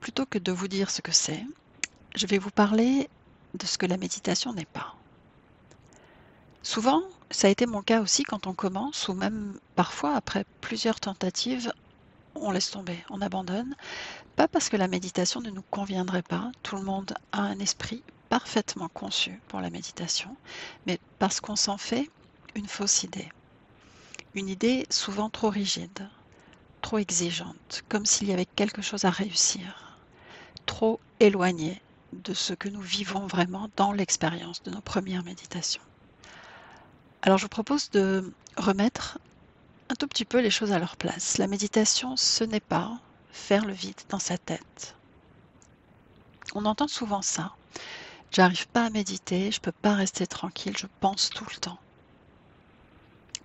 plutôt que de vous dire ce que c'est, je vais vous parler de ce que la méditation n'est pas. Souvent, ça a été mon cas aussi quand on commence ou même parfois après plusieurs tentatives, on laisse tomber, on abandonne. Pas parce que la méditation ne nous conviendrait pas, tout le monde a un esprit parfaitement conçu pour la méditation, mais parce qu'on s'en fait une fausse idée. Une idée souvent trop rigide, trop exigeante, comme s'il y avait quelque chose à réussir, trop éloignée de ce que nous vivons vraiment dans l'expérience de nos premières méditations. Alors je vous propose de remettre un tout petit peu les choses à leur place. La méditation, ce n'est pas faire le vide dans sa tête. On entend souvent ça. J'arrive pas à méditer, je peux pas rester tranquille, je pense tout le temps.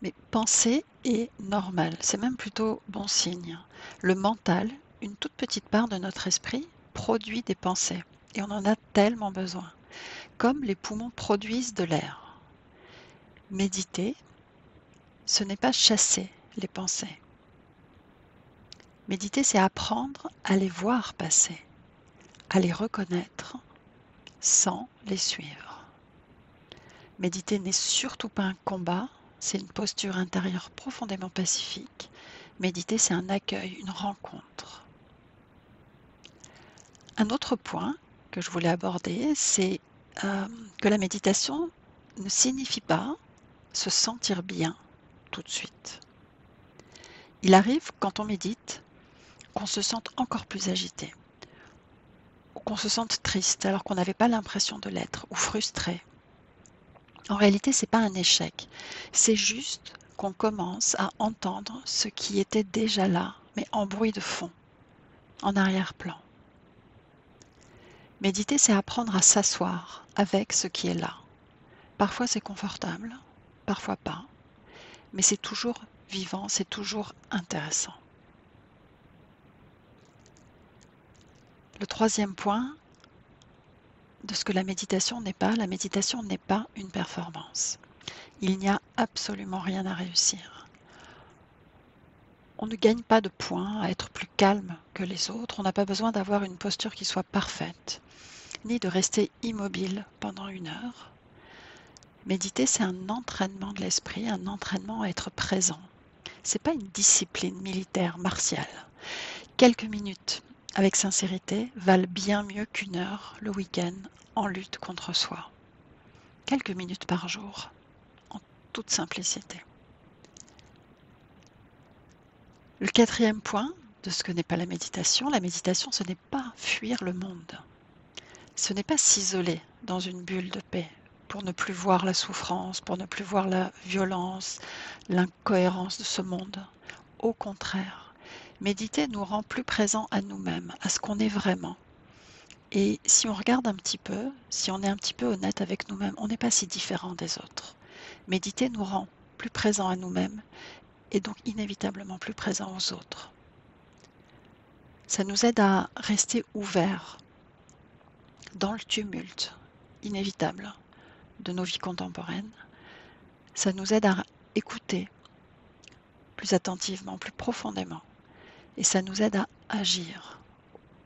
Mais penser est normal, c'est même plutôt bon signe. Le mental, une toute petite part de notre esprit, produit des pensées et on en a tellement besoin, comme les poumons produisent de l'air. Méditer, ce n'est pas chasser les pensées. Méditer, c'est apprendre à les voir passer, à les reconnaître sans les suivre. Méditer n'est surtout pas un combat, c'est une posture intérieure profondément pacifique. Méditer, c'est un accueil, une rencontre. Un autre point que je voulais aborder, c'est que la méditation ne signifie pas se sentir bien tout de suite. Il arrive, quand on médite, qu'on se sente encore plus agité, ou qu'on se sente triste alors qu'on n'avait pas l'impression de l'être, ou frustré. En réalité, ce n'est pas un échec, c'est juste qu'on commence à entendre ce qui était déjà là, mais en bruit de fond, en arrière-plan. Méditer, c'est apprendre à s'asseoir avec ce qui est là. Parfois c'est confortable, parfois pas, mais c'est toujours vivant, c'est toujours intéressant. Le troisième point de ce que la méditation n'est pas une performance. Il n'y a absolument rien à réussir. On ne gagne pas de points à être plus calme que les autres, on n'a pas besoin d'avoir une posture qui soit parfaite, ni de rester immobile pendant 1 heure. Méditer, c'est un entraînement de l'esprit, un entraînement à être présent. Ce n'est pas une discipline militaire, martiale. Quelques minutes avec sincérité valent bien mieux qu'1 heure le week-end en lutte contre soi. Quelques minutes par jour, en toute simplicité. Le quatrième point de ce que n'est pas la méditation, ce n'est pas fuir le monde. Ce n'est pas s'isoler dans une bulle de paix pour ne plus voir la souffrance, pour ne plus voir la violence, l'incohérence de ce monde. Au contraire, méditer nous rend plus présents à nous-mêmes, à ce qu'on est vraiment. Et si on regarde un petit peu, si on est un petit peu honnête avec nous-mêmes, on n'est pas si différent des autres. Méditer nous rend plus présents à nous-mêmes et donc inévitablement plus présents aux autres. Ça nous aide à rester ouverts dans le tumulte inévitable de nos vies contemporaines. Ça nous aide à écouter plus attentivement, plus profondément. Et ça nous aide à agir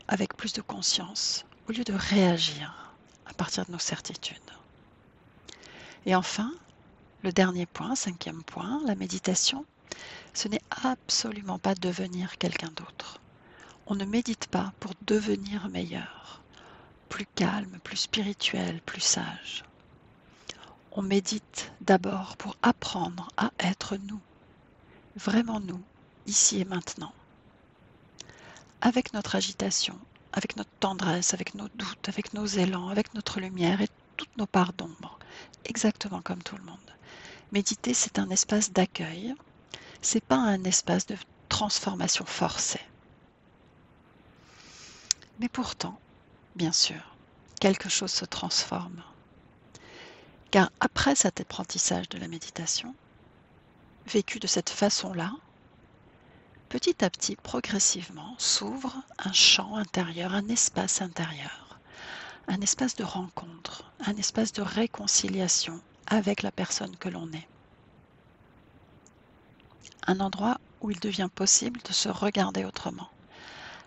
avec plus de conscience au lieu de réagir à partir de nos certitudes. Et enfin, le dernier point, 5e point, la méditation, ce n'est absolument pas devenir quelqu'un d'autre. On ne médite pas pour devenir meilleur, plus calme, plus spirituel, plus sage. On médite d'abord pour apprendre à être nous, vraiment nous, ici et maintenant. Avec notre agitation, avec notre tendresse, avec nos doutes, avec nos élans, avec notre lumière et toutes nos parts d'ombre, exactement comme tout le monde. Méditer, c'est un espace d'accueil, c'est pas un espace de transformation forcée. Mais pourtant, bien sûr, quelque chose se transforme. Car après cet apprentissage de la méditation, vécu de cette façon-là, petit à petit, progressivement, s'ouvre un champ intérieur, un espace intérieur, un espace de rencontre, un espace de réconciliation avec la personne que l'on est. Un endroit où il devient possible de se regarder autrement,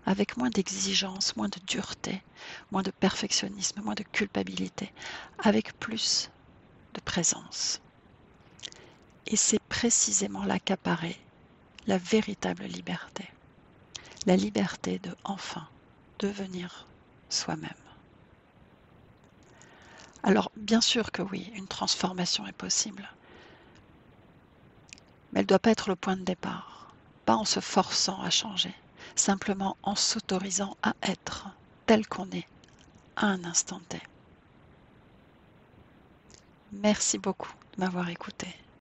avec moins d'exigence, moins de dureté, moins de perfectionnisme, moins de culpabilité, avec plus de présence. Et c'est précisément là qu'apparaît la véritable liberté. La liberté de enfin devenir soi-même. Alors, bien sûr que oui, une transformation est possible, mais elle ne doit pas être le point de départ, pas en se forçant à changer, simplement en s'autorisant à être tel qu'on est à un instant T. Merci beaucoup de m'avoir écouté.